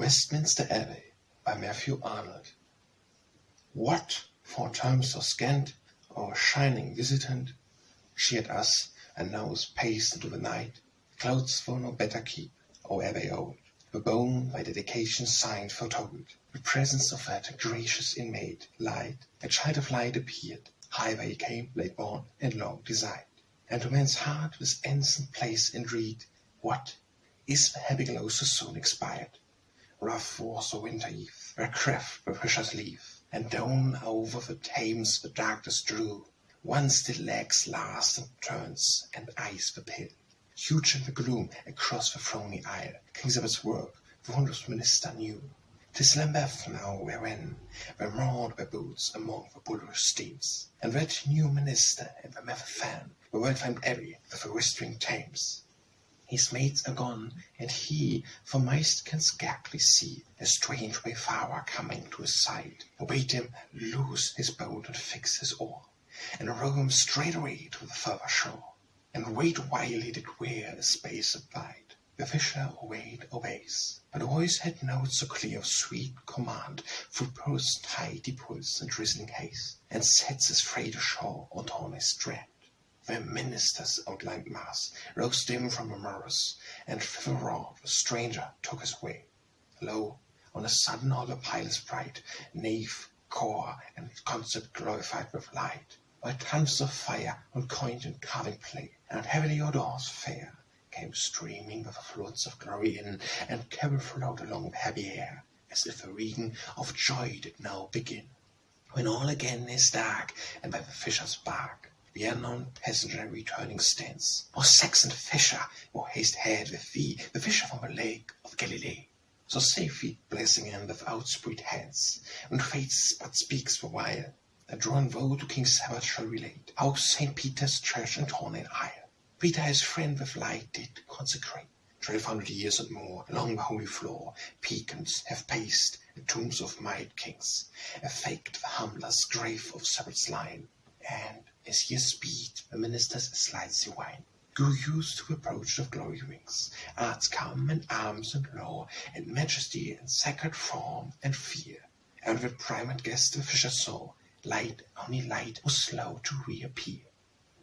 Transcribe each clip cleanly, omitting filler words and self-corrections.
Westminster Abbey by Matthew Arnold. What, for time so scant, our shining visitant, cheered us, and now is paced into the night, clothes for no better keep, O Abbey old, the bone by dedication signed foretold, the presence of that gracious inmate, light, a child of light appeared, high where he came, late born, and long desired, and to man's heart with ensign place and reed, what is the happy glow so soon expired? Rough was the winter eve, where craft the fishers leave, and down over the Thames the darkness drew. One still lags last and turns, and eyes the pill. Huge in the gloom, across the throny aisle, King Elizabeth's work, the wondrous minister knew. 'Tis Lambeth now wherein were moored their boots among the bulrushed steams, and that new minister and the method fan, the world-famed Abbey with the whispering Thames. His mates are gone, and he for mist can scarcely see a strange wayfarer coming to his side, who bade him loose his boat and fix his oar, and row him straightway to the further shore, and wait while he did wear a space applied. The fisher obeys, but voice had notes so clear of sweet command, through post high depulse and drizzling haze, and sets his freight ashore on Tawny strand. The minister's outlined mass rose dim from the mirrors, and thitherward the stranger took his way. Lo, on a sudden all the palace bright, nave, core, and concert glorified with light, while tongues of fire on coin and carving play, and heavily odors fair, came streaming with the floods of glory in, and carol flowed along the happy air, as if a reading of joy did now begin. When all again is dark, and by the fisher's bark the unknown passenger returning stands, O Saxon fisher, who haste ahead with thee, the fisher from the lake of Galilee. So safely blessing him with outspread hands, when fate but speaks the while, a drawn vow to King Sabbath shall relate, how St. Peter's church in Tawny Isle Peter his friend with light did consecrate. 1200 years and more along the holy floor pagans have paced the tombs of mighty kings, effaced the humbler's grave of Sabbath's line, and as years speed, the ministers slides the wine, grew used to approach of glory wings, arts come and arms and law, and majesty and sacred form and fear. And the primate guest the fisher saw, light, only light, was slow to reappear.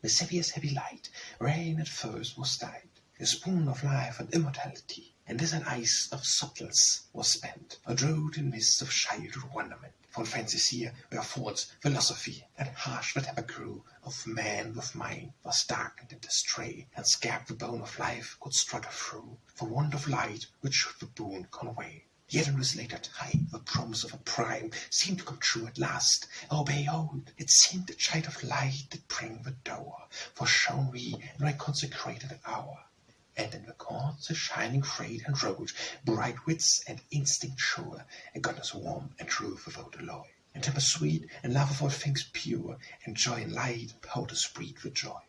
The Saviour's heavy light, rain at first was dyed, the spoon of life and immortality, and as an ice of subtles was spent, or drowed in mists of childhood wonderment. For fancies here were false philosophy, and harsh whatever grew of man with mind was darkened and astray, and scarce the bone of life could struggle through, for want of light which should the boon convey. Yet in this later time the promise of a prime seemed to come true at last. O behold, it seemed the child of light did bring the dower, for shone we in my consecrated hour. And in the courts a shining freight and road, bright wits and instinct sure, a goddess warm and true without alloy, and temper sweet and love of all things pure, and joy and light and power to spread with joy.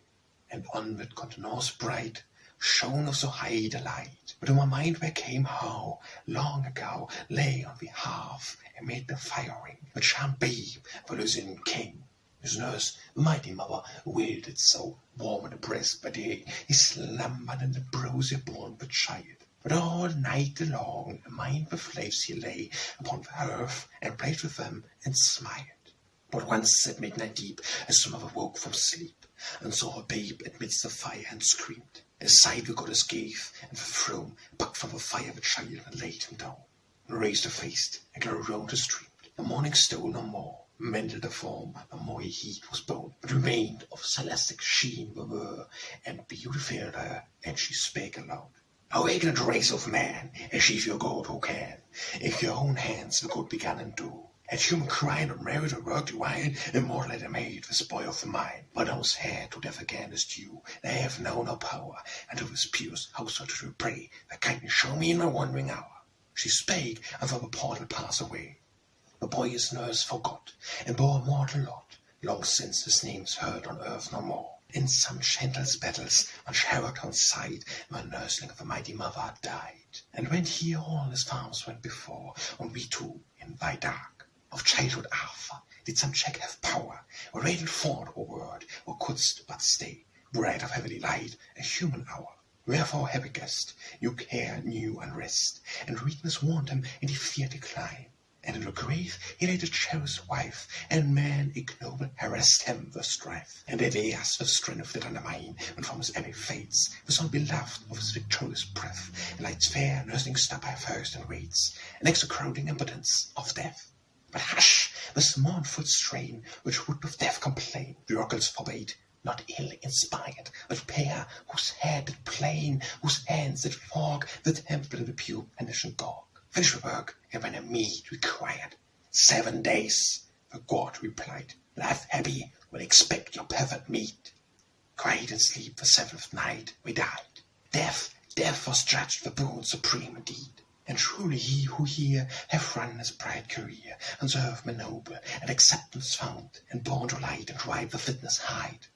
And onward countenance bright shone of so high delight, but in my mind there came how, long ago, lay on the hearth amid the firing, the charmed babe, the Lycian king. His nurse, the mighty mother, willed it so, warm in the breast by day, he slumbered in the brosier born the child. But all night long, amid the flames he lay upon the hearth, and played with them, and smiled. But once at midnight deep, as the mother woke from sleep, and saw her babe amidst the fire, and screamed. A sigh the goddess gave, and the throne plucked from the fire the child, and laid him down, and raised her face, and glory round her streamed. The morning stole no more, mended the form, no more he heat was bone, but remained of celestic sheen the were, and beauty filled her, and she spake aloud. O ignorant race of man, achieve your God who can, if your own hands the good began and do. At human cry not merit or work divine, immortal at a maid, the spoil of the mind, but whose hair to death again is due, they have known no power, and to this pious household to pray, the kindness show me in my wandering hour. She spake, and from the portal passed away. The boy his nurse forgot, and bore a mortal lot, long since his name's heard on earth no more. In some Chantal's battles, on Sheraton's side, my nursling of the mighty mother died. And when here all his farms went before, and we too, in thy dark, of childhood Arthur, did some check have power, or radiant fought, O word, or couldst but stay, bright of heavenly light, a human hour. Wherefore, happy guest, you care knew unrest, and weakness warned him, and he feared decline. And in the grave he laid a cherished wife, and man ignoble harassed him with strife. And Elias with strength did undermine, when from his Abbey fades, the all beloved of his victorious breath, and lights fair nursing stop by first and waits, and execrating impotence of death. But hush, this mournful strain, which would of death complain, the oracles forbade, not ill inspired, but pair whose head did plain, whose hands did fork the temple in the pure penitent Gog. Finish the work, and when a meat required, 7 days, the God replied, life happy will expect your perfect meat. Quiet in sleep the 7th night we died. Death was judged the boon supreme indeed. And truly he who here hath run his bright career, and served me noble, and acceptance found, and born to light, and ripe the fitness hide.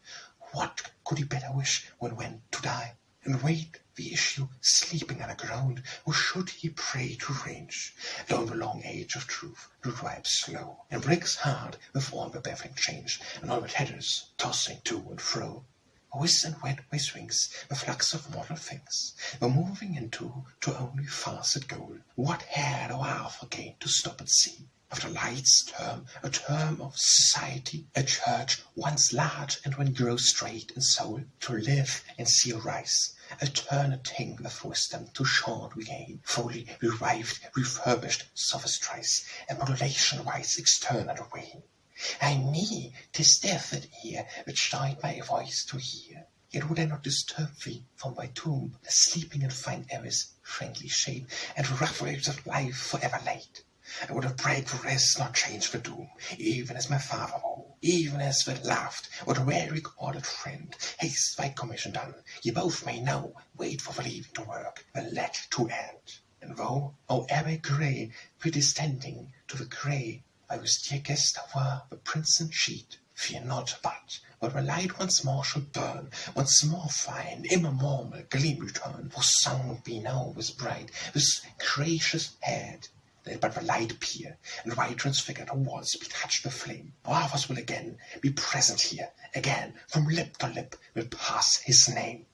What could he better wish when went to die? And wait the issue, sleeping underground, or should he pray to range down the long age of truth, to ripe slow, and break his heart with all the baffling change, and all the tethers tossing to and fro? Whiz and wet way swings the flux of mortal things, the moving into to only farced goal. What had or hour for gain to stop and see? After light's term, a term of society, a church once large and when grow straight in soul, to live and see arise, eternity with wisdom to shorn we gain, fully revived, refurbished sophistries, and modulation-wise external wane. Ay me, 'tis death that ear, which died my voice to hear. Yet would I not disturb thee from thy tomb, the sleeping in fine Abbey's friendly shape, and rough waves of life for ever late. I would have break the rest, not change the doom, even as my father wore, even as the laughed, what well recorded friend, haste thy commission done, ye both may know, wait for the leaving to work, the let to end. And thou, O Abbey grey, pretty standing to the grey, I was dear guest were the prince in sheet, fear not but, when the light once more shall burn, once more find immemorial gleam return, for sung be now with bright, with gracious head, let but the light appear, and white transfigured walls be touched with flame. Ours will again be present here, again from lip to lip will pass his name.